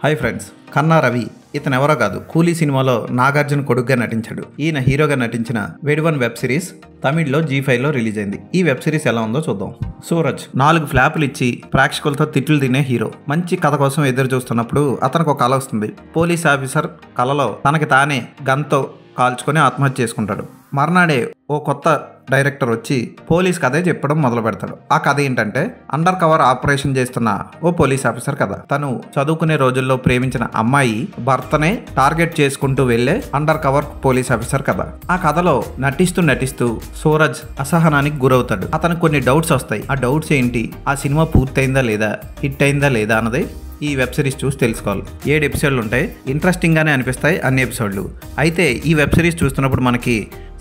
Hi friends, కన్నా రవి ఇతను ఎవరో కాదు, కూలీ సినిమాలో నాగార్జున కొడుకుగా నటించాడు. ఈయన హీరోగా నటించిన వేడివన్ వెబ్ సిరీస్ తమిళ్లో G5లో రిలీజ్ అయింది. ఈ వెబ్ సిరీస్ ఎలా ఉందో చూద్దాం. సూరజ్ 4 ఫ్లాపులు ఇచ్చి ప్రేక్షకులతో తిట్లు తినే హీరో. మంచి కథ కోసం ఎదురు చూస్తున్నప్పుడు అతనికి ఒక కల వస్తుంది. పోలీస్ ఆఫీసర్ కలలో తనకి తానే గన్తో కాల్చుకొని ఆత్మహత్య చేసుకుంటాడు. మర్నాడే ఓ కొత్త డైరెక్టర్ వచ్చి పోలీస్ కథే చెప్పడం మొదలు పెడతాడు. ఆ కథ ఏంటంటే అండర్ కవర్ ఆపరేషన్ చేస్తున్న ఓ పోలీస్ ఆఫీసర్ కథ. తను చదువుకునే రోజుల్లో ప్రేమించిన అమ్మాయి భర్తనే టార్గెట్ చేసుకుంటూ వెళ్లే అండర్ కవర్ పోలీస్ ఆఫీసర్ కథ. ఆ కథలో నటిస్తూ సూరజ్ అసహనానికి గురవుతాడు. అతనికి కొన్ని డౌట్స్ వస్తాయి. ఆ డౌట్స్ ఏంటి, ఆ సినిమా పూర్తయిందా లేదా, హిట్ అయిందా లేదా అన్నది ఈ వెబ్ సిరీస్ చూసి తెలుసుకోవాలి. 7 ఎపిసోడ్లు ఉంటాయి. ఇంట్రెస్టింగ్గానే అనిపిస్తాయి అన్ని ఎపిసోడ్లు. అయితే ఈ వెబ్ సిరీస్ చూస్తున్నప్పుడు మనకి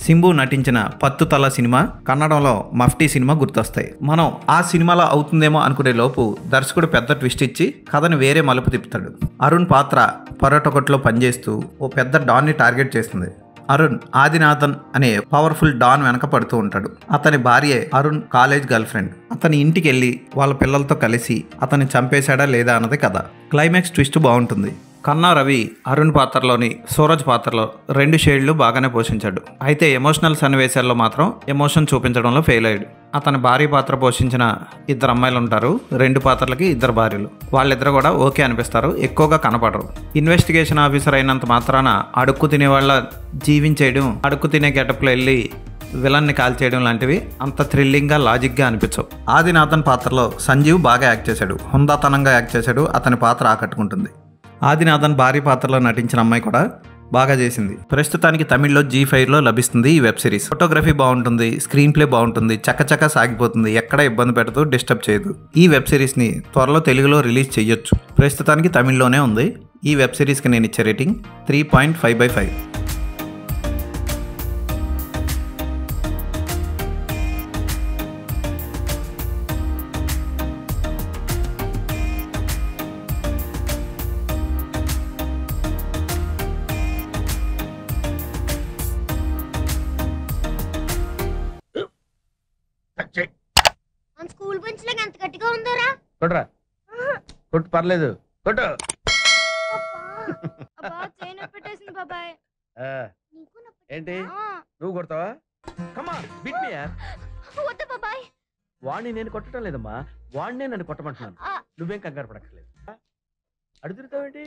సింబు నటించిన పత్తుతల సినిమా, కన్నడంలో మఫ్టీ సినిమా గుర్తొస్తాయి. మనం ఆ సినిమాలో అవుతుందేమో అనుకునే లోపు దర్శకుడు పెద్ద ట్విస్ట్ ఇచ్చి కథను వేరే మలుపు తిప్పుతాడు. అరుణ్ పాత్ర పరోటొకట్లో పనిచేస్తూ ఓ పెద్ద డాన్ని టార్గెట్ చేస్తుంది. అరుణ్ ఆదినాథన్ అనే పవర్ఫుల్ డాన్ వెనక పడుతూ ఉంటాడు. అతని భార్యే అరుణ్ కాలేజ్ గర్ల్ ఫ్రెండ్. అతని ఇంటికి వెళ్ళి వాళ్ళ పిల్లలతో కలిసి అతన్ని చంపేశాడా లేదా అన్నది కథ. క్లైమాక్స్ ట్విస్ట్ బాగుంటుంది. కన్నా రవి అరుణ్ పాత్రలోని సూరజ్ పాత్రలో 2 షేడ్లు బాగానే పోషించాడు. అయితే ఎమోషనల్ సన్నివేశాల్లో మాత్రం ఎమోషన్ చూపించడంలో ఫెయిల్ అయ్యాడు. అతని భార్య పాత్ర పోషించిన 2 అమ్మాయిలు ఉంటారు. 2 పాత్రలకి 2 భార్యలు. వాళ్ళిద్దరు కూడా ఓకే అనిపిస్తారు, ఎక్కువగా కనపడరు. ఇన్వెస్టిగేషన్ ఆఫీసర్ అయినంత మాత్రాన అడుక్కు తినే వాళ్ళ జీవించేయడం, అడుక్కు తినే గెటప్లో వెళ్ళి విలన్ని కాల్ చేయడం లాంటివి అంత థ్రిల్లింగ్గా లాజిక్గా అనిపించవు. ఆదినాథన్ పాత్రలో సంజీవ్ బాగా యాక్ట్ చేశాడు, హుందాతనంగా యాక్ట్ చేశాడు. అతని పాత్ర ఆకట్టుకుంటుంది. ఆదినాథన్ భార్య పాత్రలో నటించిన అమ్మాయి కూడా బాగా చేసింది. ప్రస్తుతానికి తమిళ్లో G5లో లభిస్తుంది ఈ వెబ్ సిరీస్. ఫోటోగ్రఫీ బాగుంటుంది, స్క్రీన్ ప్లే బాగుంటుంది, చక్కచక్క సాగిపోతుంది, ఎక్కడ ఇబ్బంది పెడుతూ డిస్టర్బ్ చేయదు. ఈ వెబ్ సిరీస్ని త్వరలో తెలుగులో రిలీజ్ చేయొచ్చు. ప్రస్తుతానికి తమిళ్లోనే ఉంది. ఈ వెబ్ సిరీస్కి నేను ఇచ్చే రేటింగ్ 3.5/5. మన స్కూల్ బెంచ్ లాగా ఎంత గట్టిగా ఉందోరా. కొట్రా, కొట్టు, పర్లేదు, కొట్టు. పెట్టేసింది బాబాయ్. ఏంటి నువ్వు కొడతావా? కమా బిట్ మీ యార్. వద్దు బాబాయ్. వాణ్ణి నేను కొట్టడం లేదమ్మా, వాణ్ణే నన్ను కొట్టమంటున్నాను. నువ్వేం కంగారు పడక్కర్లేదు. అడుగుతావేంటి?